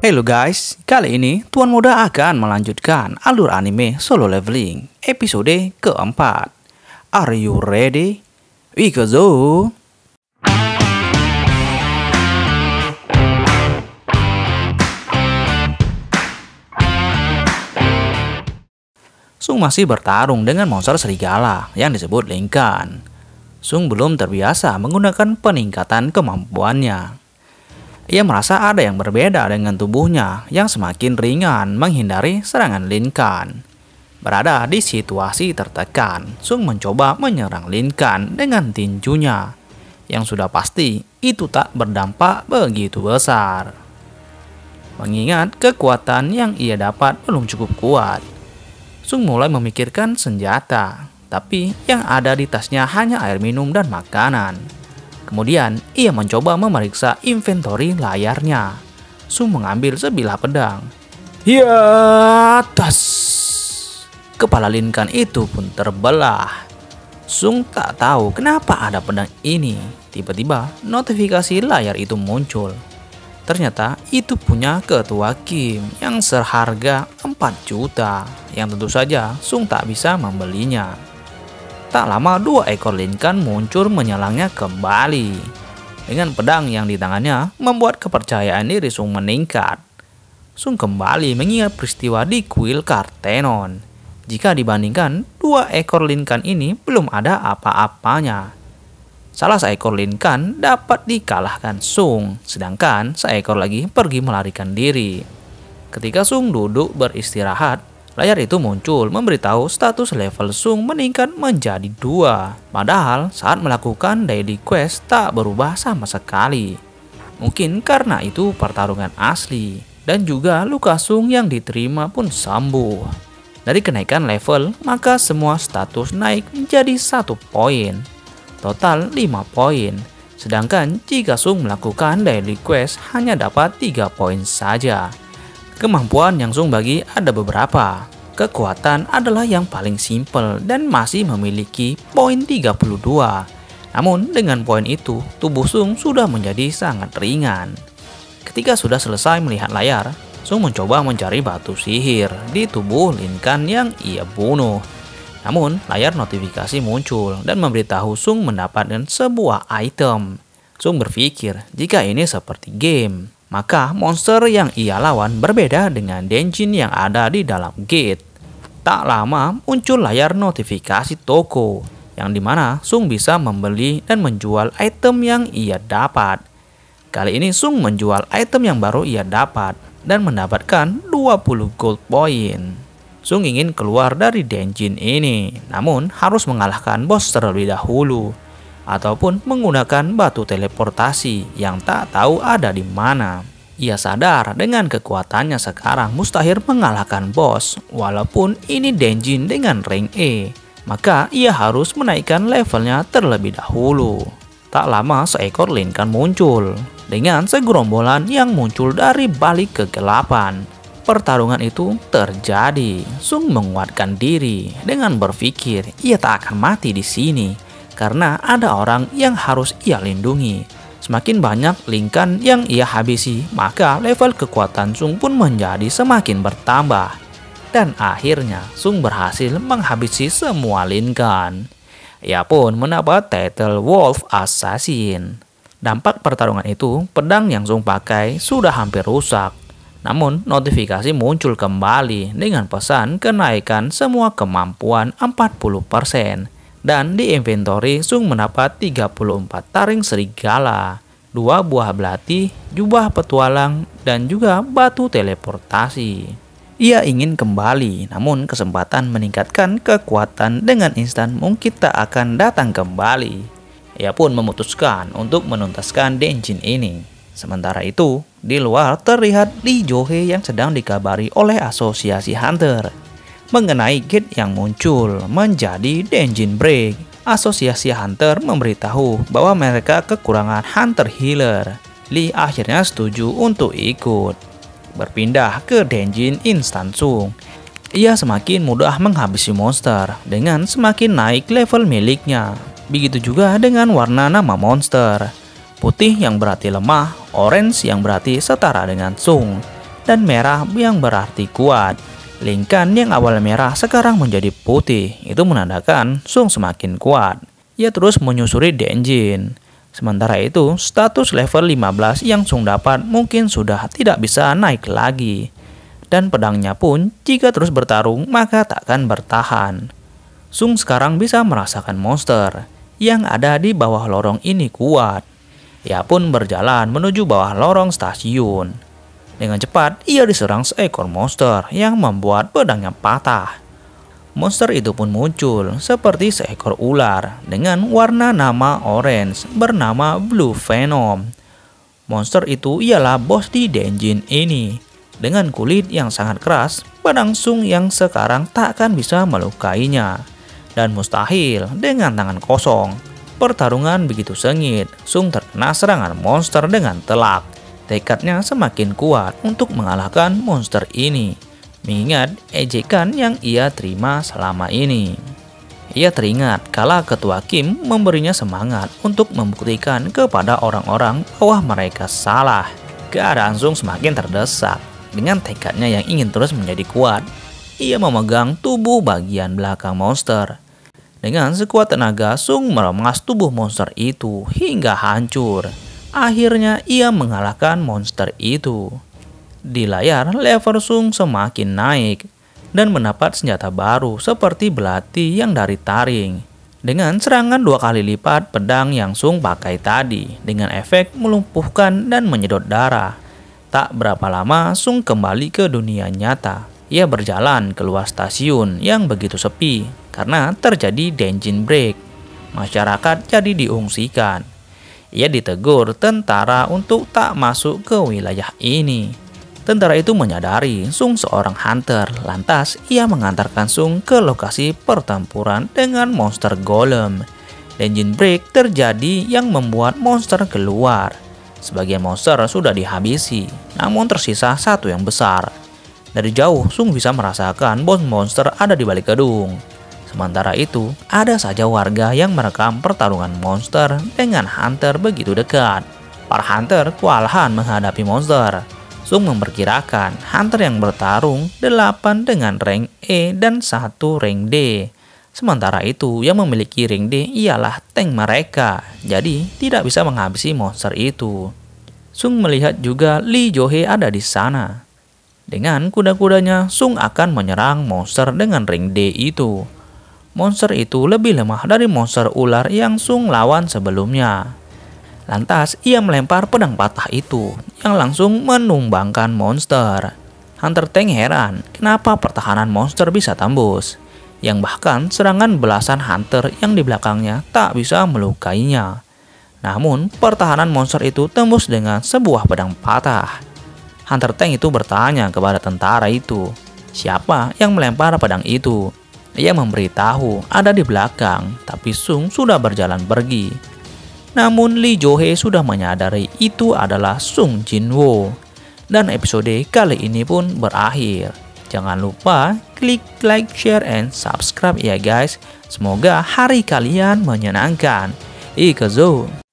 Hello guys, kali ini Tuan Muda akan melanjutkan alur anime Solo Leveling episode keempat. Are you ready? We go! Sung masih bertarung dengan monster serigala yang disebut Lincoln. Sung belum terbiasa menggunakan peningkatan kemampuannya. Ia merasa ada yang berbeda dengan tubuhnya yang semakin ringan menghindari serangan Lincoln. Berada di situasi tertekan, Sung mencoba menyerang Lincoln dengan tinjunya, yang sudah pasti itu tak berdampak begitu besar. Mengingat kekuatan yang ia dapat belum cukup kuat, Sung mulai memikirkan senjata, tapi yang ada di tasnya hanya air minum dan makanan. Kemudian, ia mencoba memeriksa inventory layarnya. Sung mengambil sebilah pedang. Ya, tas! Kepala Lincoln itu pun terbelah. Sung tak tahu kenapa ada pedang ini. Tiba-tiba, notifikasi layar itu muncul. Ternyata itu punya ketua Kim yang seharga 4 juta. Yang tentu saja Sung tak bisa membelinya. Tak lama 2 ekor Lincoln muncul menyerangnya kembali. Dengan pedang yang di tangannya membuat kepercayaan diri Sung meningkat. Sung kembali mengingat peristiwa di kuil Kartenon. Jika dibandingkan 2 ekor Lincoln ini belum ada apa-apanya. Salah seekor Lincoln dapat dikalahkan Sung, sedangkan seekor lagi pergi melarikan diri. Ketika Sung duduk beristirahat, layar itu muncul memberitahu status level Sung meningkat menjadi 2. Padahal saat melakukan daily quest tak berubah sama sekali. Mungkin karena itu pertarungan asli. Dan juga luka Sung yang diterima pun sembuh. Dari kenaikan level, maka semua status naik menjadi 1 poin. Total 5 poin. Sedangkan jika Sung melakukan daily quest hanya dapat 3 poin saja. Kemampuan yang Sung bagi ada beberapa. Kekuatan adalah yang paling simpel dan masih memiliki poin 32. Namun dengan poin itu, tubuh Sung sudah menjadi sangat ringan. Ketika sudah selesai melihat layar, Sung mencoba mencari batu sihir di tubuh Lincoln yang ia bunuh. Namun layar notifikasi muncul dan memberitahu Sung mendapatkan sebuah item. Sung berpikir jika ini seperti game, maka monster yang ia lawan berbeda dengan dungeon yang ada di dalam gate. Tak lama muncul layar notifikasi toko, yang dimana Sung bisa membeli dan menjual item yang ia dapat. Kali ini Sung menjual item yang baru ia dapat dan mendapatkan 20 gold point. Sung ingin keluar dari dungeon ini, namun harus mengalahkan bos terlebih dahulu. Ataupun menggunakan batu teleportasi yang tak tahu ada di mana. Ia sadar dengan kekuatannya sekarang mustahil mengalahkan bos, walaupun ini dungeon dengan rank E. Maka ia harus menaikkan levelnya terlebih dahulu. Tak lama seekor Lincoln muncul, dengan segerombolan yang muncul dari balik kegelapan. Pertarungan itu terjadi. Sung menguatkan diri dengan berpikir ia tak akan mati di sini. Karena ada orang yang harus ia lindungi. Semakin banyak Lincoln yang ia habisi, maka level kekuatan Sung pun menjadi semakin bertambah. Dan akhirnya Sung berhasil menghabisi semua Lincoln. Ia pun mendapat title Wolf Assassin. Dampak pertarungan itu, pedang yang Sung pakai sudah hampir rusak. Namun notifikasi muncul kembali dengan pesan kenaikan semua kemampuan 40%. Dan di inventory Sung mendapat 34 taring serigala, 2 buah belati, jubah petualang, dan juga batu teleportasi. Ia ingin kembali, namun kesempatan meningkatkan kekuatan dengan instan mungkin tak akan datang kembali. Ia pun memutuskan untuk menuntaskan dungeon ini. Sementara itu, di luar terlihat Lee Jo-hee yang sedang dikabari oleh asosiasi Hunter mengenai gate yang muncul menjadi dungeon break. Asosiasi Hunter memberitahu bahwa mereka kekurangan Hunter Healer. Lee akhirnya setuju untuk ikut. Berpindah ke dungeon instan Sung. Ia semakin mudah menghabisi monster dengan semakin naik level miliknya. Begitu juga dengan warna nama monster. Putih yang berarti lemah, orange yang berarti setara dengan Sung. dan merah yang berarti kuat. Lincoln yang awalnya merah sekarang menjadi putih, itu menandakan Sung semakin kuat. Ia terus menyusuri Denjin. Sementara itu, status level 15 yang Sung dapat mungkin sudah tidak bisa naik lagi. Dan pedangnya pun jika terus bertarung maka takkan bertahan. Sung sekarang bisa merasakan monster yang ada di bawah lorong ini kuat. Ia pun berjalan menuju bawah lorong stasiun. Dengan cepat, ia diserang seekor monster yang membuat pedangnya patah. Monster itu pun muncul seperti seekor ular dengan warna nama orange bernama Blue Venom. Monster itu ialah bos di Denjin ini. Dengan kulit yang sangat keras, pedang Sung yang sekarang tak akan bisa melukainya. Dan mustahil dengan tangan kosong. Pertarungan begitu sengit, Sung terkena serangan monster dengan telak. Tekadnya semakin kuat untuk mengalahkan monster ini, mengingat ejekan yang ia terima selama ini. Ia teringat kala Ketua Kim memberinya semangat untuk membuktikan kepada orang-orang bahwa mereka salah. Keadaan Sung semakin terdesak. Dengan tekadnya yang ingin terus menjadi kuat, ia memegang tubuh bagian belakang monster. Dengan sekuat tenaga, Sung meremas tubuh monster itu hingga hancur. Akhirnya ia mengalahkan monster itu. Di layar, level Sung semakin naik dan mendapat senjata baru seperti belati yang dari taring. Dengan serangan 2 kali lipat pedang yang Sung pakai tadi dengan efek melumpuhkan dan menyedot darah. Tak berapa lama Sung kembali ke dunia nyata. Ia berjalan keluar stasiun yang begitu sepi karena terjadi Denjin Break. Masyarakat jadi diungsikan. Ia ditegur tentara untuk tak masuk ke wilayah ini. Tentara itu menyadari Sung seorang hunter, lantas ia mengantarkan Sung ke lokasi pertempuran dengan monster golem. Denjin Break terjadi yang membuat monster keluar. Sebagian monster sudah dihabisi, namun tersisa satu yang besar. Dari jauh Sung bisa merasakan bos monster ada di balik gedung. Sementara itu, ada saja warga yang merekam pertarungan monster dengan hunter begitu dekat. Para hunter kewalahan menghadapi monster. Sung memperkirakan hunter yang bertarung 8 dengan rank E dan 1 rank D. Sementara itu, yang memiliki rank D ialah tank mereka, jadi tidak bisa menghabisi monster itu. Sung melihat juga Lee Jo-hee ada di sana. Dengan kuda-kudanya, Sung akan menyerang monster dengan rank D itu. Monster itu lebih lemah dari monster ular yang Sung lawan sebelumnya. Lantas ia melempar pedang patah itu yang langsung menumbangkan monster. Hunter Tank heran kenapa pertahanan monster bisa tembus, yang bahkan serangan belasan hunter yang di belakangnya tak bisa melukainya. Namun pertahanan monster itu tembus dengan sebuah pedang patah. Hunter Tank itu bertanya kepada tentara itu, siapa yang melempar pedang itu? Ia memberitahu ada di belakang, tapi Sung sudah berjalan pergi. Namun Lee Jo-hee sudah menyadari itu adalah Sung Jin-woo. Dan episode kali ini pun berakhir. Jangan lupa klik like, share, and subscribe ya guys. Semoga hari kalian menyenangkan. Ikazo!